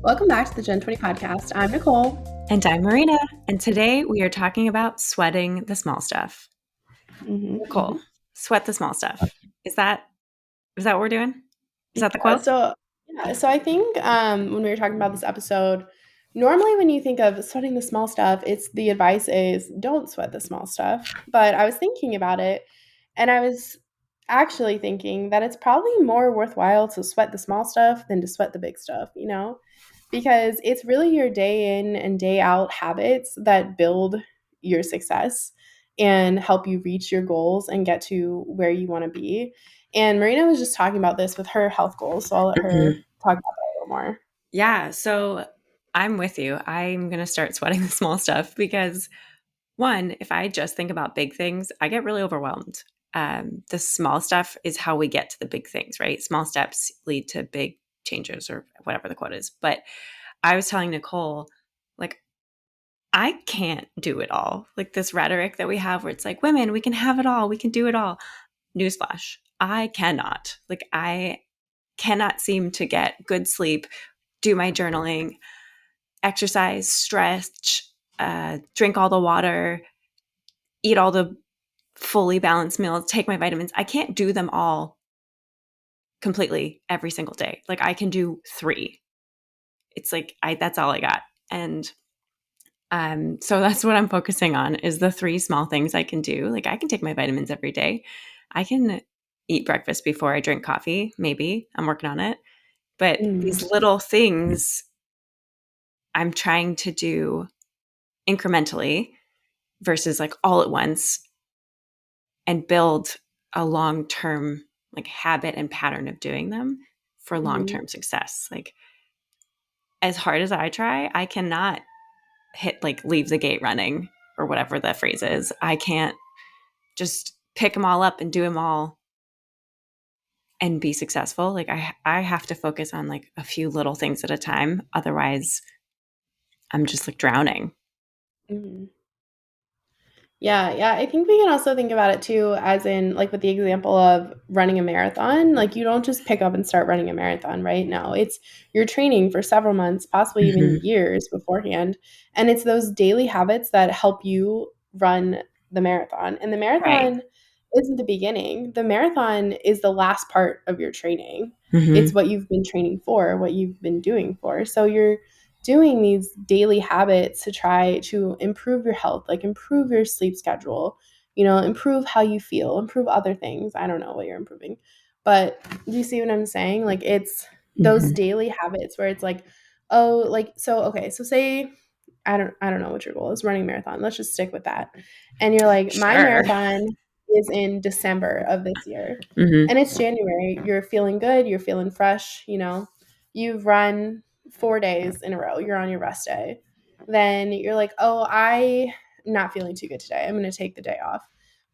Welcome back to the Gen 20 podcast. I'm Nicole. And I'm Marina. And today we are talking about sweating the small stuff. Nicole, sweat the small stuff. Is that what we're doing? Is that the quote? So I think when we were talking about this episode, normally when you think of sweating the small stuff, the advice is don't sweat the small stuff. But I was thinking about it, and I was actually thinking that it's probably more worthwhile to sweat the small stuff than to sweat the big stuff, because it's really your day in and day out habits that build your success and help you reach your goals and get to where you want to be. And Marina was just talking about this with her health goals, so I'll let her talk about that a little more. Yeah, so I'm with you. I'm going to start sweating the small stuff because, one, if I just think about big things, I get really overwhelmed. The small stuff is how we get to the big things, right? Small steps lead to big changes or whatever the quote is. But I was telling Nicole, like, I can't do it all. Like this rhetoric that we have where it's like, women, we can have it all. We can do it all. Newsflash. I cannot. Like, I cannot seem to get good sleep, do my journaling, exercise, stretch, drink all the water, eat all the fully balanced meals, take my vitamins. I can't do them all completely every single day. Like, I can do 3. It's like, that's all I got. And so that's what I'm focusing on is the 3 small things I can do. Like, I can take my vitamins every day. I can eat breakfast before I drink coffee. Maybe I'm working on it. But these little things I'm trying to do incrementally versus like all at once and build a long-term like habit and pattern of doing them for long-term success. Like, as hard as I try, I cannot hit like leave the gate running or whatever the phrase is. I can't just pick them all up and do them all and be successful. Like, I have to focus on like a few little things at a time. Otherwise, I'm just like drowning. Yeah. I think we can also think about it too, as in like with the example of running a marathon. Like you don't just pick up and start running a marathon, right? No, it's you're training for several months, possibly even years beforehand. And it's those daily habits that help you run the marathon. And the marathon isn't the beginning. The marathon is the last part of your training. It's what you've been training for, what you've been doing for. So you're doing these daily habits to try to improve your health, like improve your sleep schedule, improve how you feel, improve other things. I don't know what you're improving, but do you see what I'm saying? Like it's those daily habits where it's like, oh, like, so, okay. So say, I don't know what your goal is, running a marathon. Let's just stick with that. And you're like, my marathon is in December of this year and it's January. You're feeling good. You're feeling fresh. You've run 4 days in a row. You're on your rest day. Then you're like, oh, I'm not feeling too good today. I'm going to take the day off.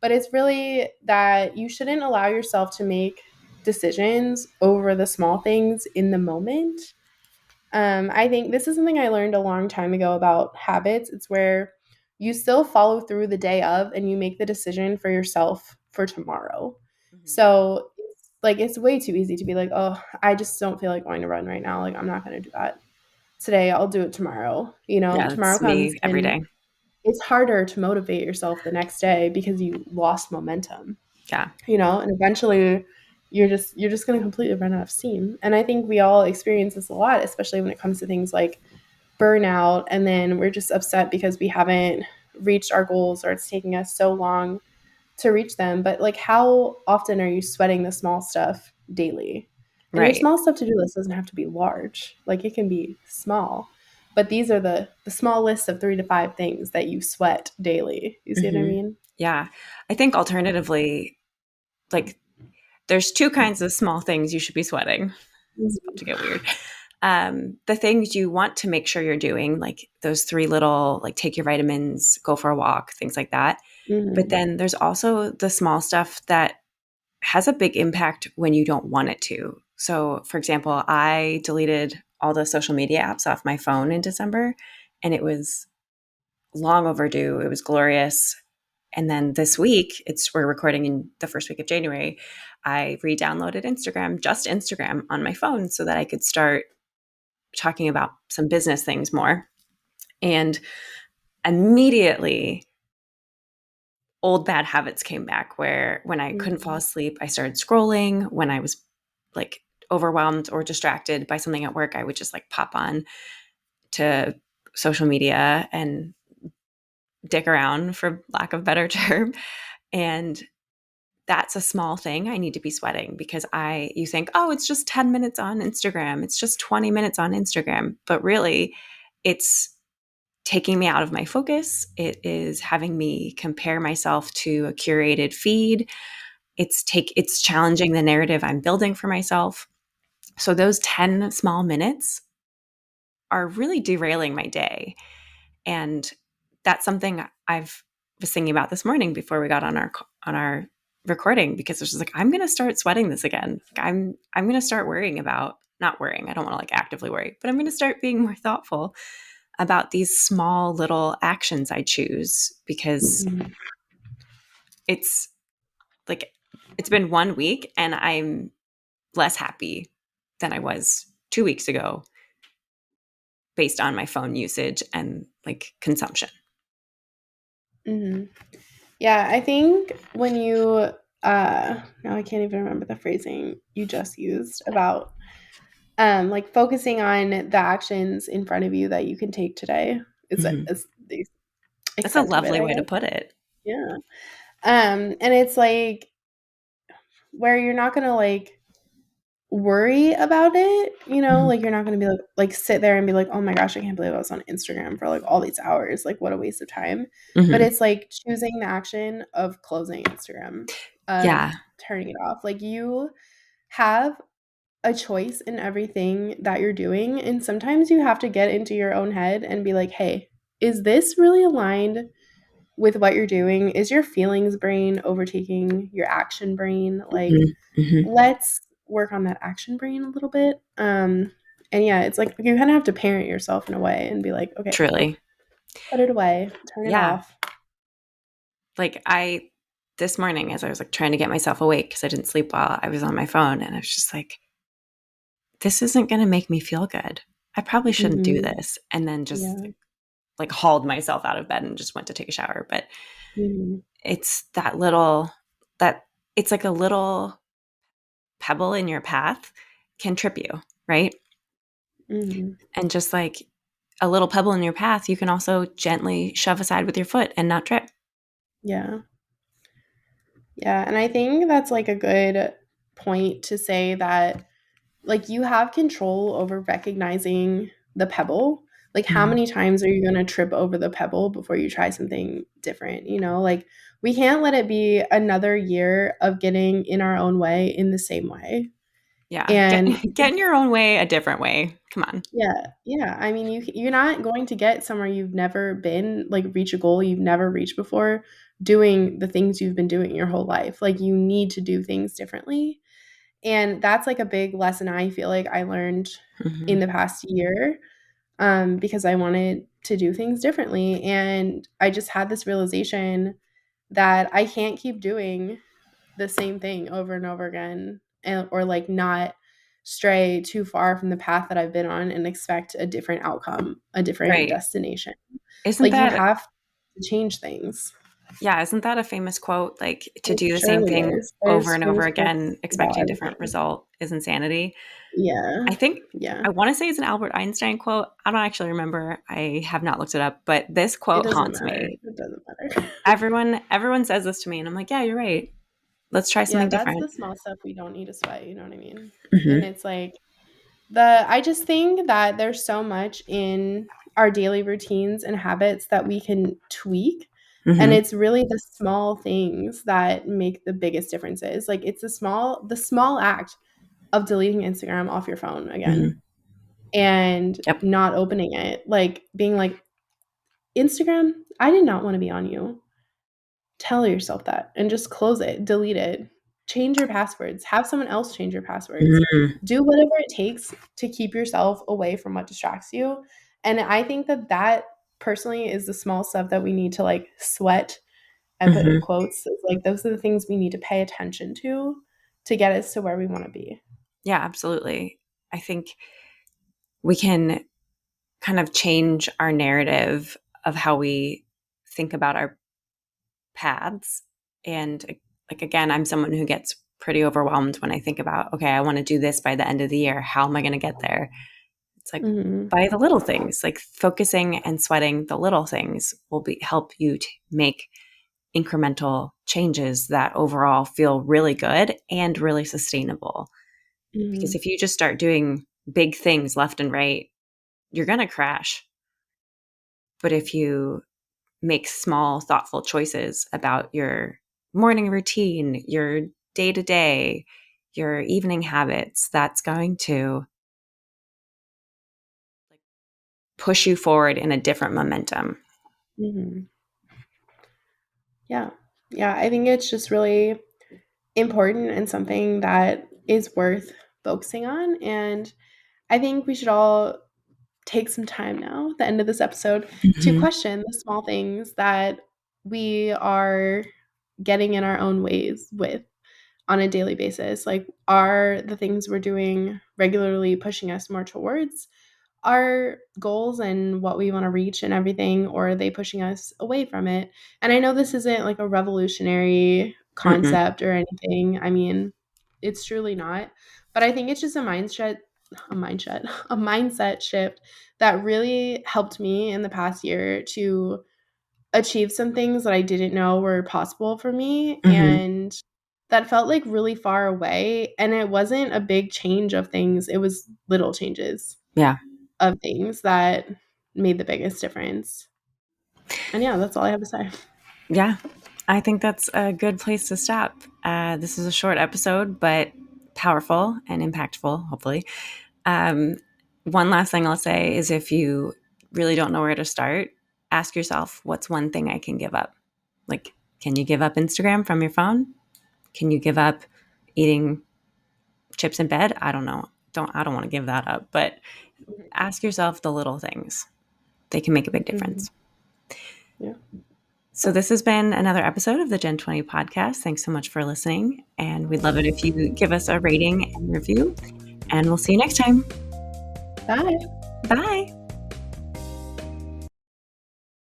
But it's really that you shouldn't allow yourself to make decisions over the small things in the moment. I think this is something I learned a long time ago about habits. It's where you still follow through the day of and you make the decision for yourself for tomorrow. So it's way too easy to be like, oh, I just don't feel like going to run right now. Like, I'm not going to do that today. I'll do it tomorrow. Yeah, Tomorrow that's comes me every and day. it's harder to motivate yourself the next day because you lost momentum. Yeah. And eventually you're just going to completely run out of steam. And I think we all experience this a lot, especially when it comes to things like burnout. And then we're just upset because we haven't reached our goals or it's taking us so long to reach them. But like, how often are you sweating the small stuff daily? And your small stuff to do list doesn't have to be large. Like, it can be small. But these are the small list of 3 to 5 things that you sweat daily. You see what I mean? Yeah. I think alternatively, like, there's 2 kinds of small things you should be sweating. It's about to get weird. The things you want to make sure you're doing, like those 3 little, like take your vitamins, go for a walk, things like that. But then there's also the small stuff that has a big impact when you don't want it to. So, for example, I deleted all the social media apps off my phone in December, and it was long overdue. It was glorious. And then this week, we're recording in the first week of January, I re-downloaded Instagram, just Instagram on my phone so that I could start talking about some business things more. And immediately, old bad habits came back where when I couldn't fall Mhm. asleep, I started scrolling. When I was like overwhelmed or distracted by something at work, I would just like pop on to social media and dick around, for lack of a better term. And that's a small thing I need to be sweating, because you think, oh, it's just 10 minutes on Instagram. It's just 20 minutes on Instagram. But really, it's taking me out of my focus. It is having me compare myself to a curated feed. It's challenging the narrative I'm building for myself. So those 10 small minutes are really derailing my day. And that's something I've was thinking about this morning before we got on our recording, because it's just like, I'm going to start sweating this again. Like, I'm going to start worrying about, not worrying. I don't want to like actively worry, but I'm going to start being more thoughtful about these small little actions I choose, because Mhm. it's like it's been 1 week and I'm less happy than I was 2 weeks ago based on my phone usage and like consumption. Mhm. Yeah, I think when you now I can't even remember the phrasing you just used about like focusing on the actions in front of you that you can take today Mhm. is the That's a extent of it, lovely I way to guess. put it. Yeah. And it's like where you're not gonna like worry about it, Mhm. like you're not gonna be like sit there and be like, oh my gosh, I can't believe I was on Instagram for like all these hours. Like what a waste of time. But Mhm. it's like choosing the action of closing Instagram, of Yeah, turning it off. Like you have a choice in everything that you're doing. And sometimes you have to get into your own head and be like, hey, is this really aligned with what you're doing? Is your feelings brain overtaking your action brain? Like, mhm, mhm. let's work on that action brain a little bit. And yeah, it's like you kind of have to parent yourself in a way and be like, okay, Truly. put it away, turn it Yeah. off. Like this morning, as I was like trying to get myself awake because I didn't sleep while I was on my phone, and I was just like, this isn't going to make me feel good. I probably shouldn't do Hmm. this. And then just Yeah. like hauled myself out of bed and just went to take a shower. But Hmm. it's that it's like a little pebble in your path can trip you, right? Hmm. And just like a little pebble in your path, you can also gently shove aside with your foot and not trip. Yeah. Yeah. And I think that's like a good point to say that like you have control over recognizing the pebble. Like how Mhm. many times are you going to trip over the pebble before you try something different, like we can't let it be another year of getting in our own way in the same way. Yeah. And Get in your own way a different way. Come on. yeah, yeah. I mean, you're not going to get somewhere you've never been, like reach a goal you've never reached before, doing the things you've been doing your whole life. Like you need to do things differently. And that's like a big lesson I feel like I learned in Hmm. the past year, because I wanted to do things differently. And I just had this realization that I can't keep doing the same thing over and over again, or like not stray too far from the path that I've been on and expect a different outcome, a different Right. destination. Isn't Like you that, have to change things. yeah, isn't that a famous quote? Like, to It do the same surely thing is. over There's and over famous quotes again, about expecting a different everything. result is insanity. Yeah. I think, Yeah. I want to say it's an Albert Einstein quote. I don't actually remember. I have not looked it up, but this It quote doesn't haunts matter. me. It doesn't matter. Everyone says this to me, and I'm like, yeah, you're right. Let's try Yeah, something that's different. the small stuff we don't need to sweat, you know what I mean? And Hmm. it's like I just think that there's so much in our daily routines and habits that we can tweak. And Hmm. it's really the small things that make the biggest differences. Like it's the small act of deleting Instagram off your phone again Hmm. and Yep. not opening it. Like being like, Instagram, I did not want to be on you. Tell yourself that and just close it, delete it, change your passwords, have someone else change your passwords. Hmm. Do whatever it takes to keep yourself away from what distracts you. And I think that that personally is the small stuff that we need to like sweat and put in Hmm. quotes. It's like those are the things we need to pay attention to get us to where we want to be. Yeah, absolutely. I think we can kind of change our narrative of how we think about our paths. And like, again, I'm someone who gets pretty overwhelmed when I think about, okay, I want to do this by the end of the year. How am I going to get there? It's like Mhm. by the little things, like focusing and sweating the little things will help you to make incremental changes that overall feel really good and really sustainable. Because Mhm. if you just start doing big things left and right, you're going to crash. But if you make small, thoughtful choices about your morning routine, your day to day, your evening habits, that's going to push you forward in a different momentum. Mhm. Yeah. Yeah, I think it's just really important and something that is worth focusing on, and I think we should all take some time now, at the end of this episode, to Mm-hmm. question the small things that we are getting in our own ways with on a daily basis. Like, are the things we're doing regularly pushing us more towards our goals and what we want to reach and everything, or are they pushing us away from it? And I know this isn't like a revolutionary Mm-mm. concept or anything. I mean, it's truly not. But I think it's just a mindset shift that really helped me in the past year to achieve some things that I didn't know were possible for me, Mm-hmm. and that felt like really far away. And it wasn't a big change of things, it was little changes Yeah. of things that made the biggest difference. And yeah, that's all I have to say. Yeah. I think that's a good place to stop. This is a short episode, but powerful and impactful, hopefully. Um, one last thing I'll say is if you really don't know where to start, ask yourself, what's one thing I can give up? Like, can you give up Instagram from your phone? Can you give up eating chips in bed? I don't know. I don't want to give that up, but ask yourself the little things. They can make a big Mhm. difference. Yeah. So this has been another episode of the Gen 20 podcast. Thanks so much for listening, and we'd love it if you give us a rating and review, and we'll see you next time. Bye. Bye.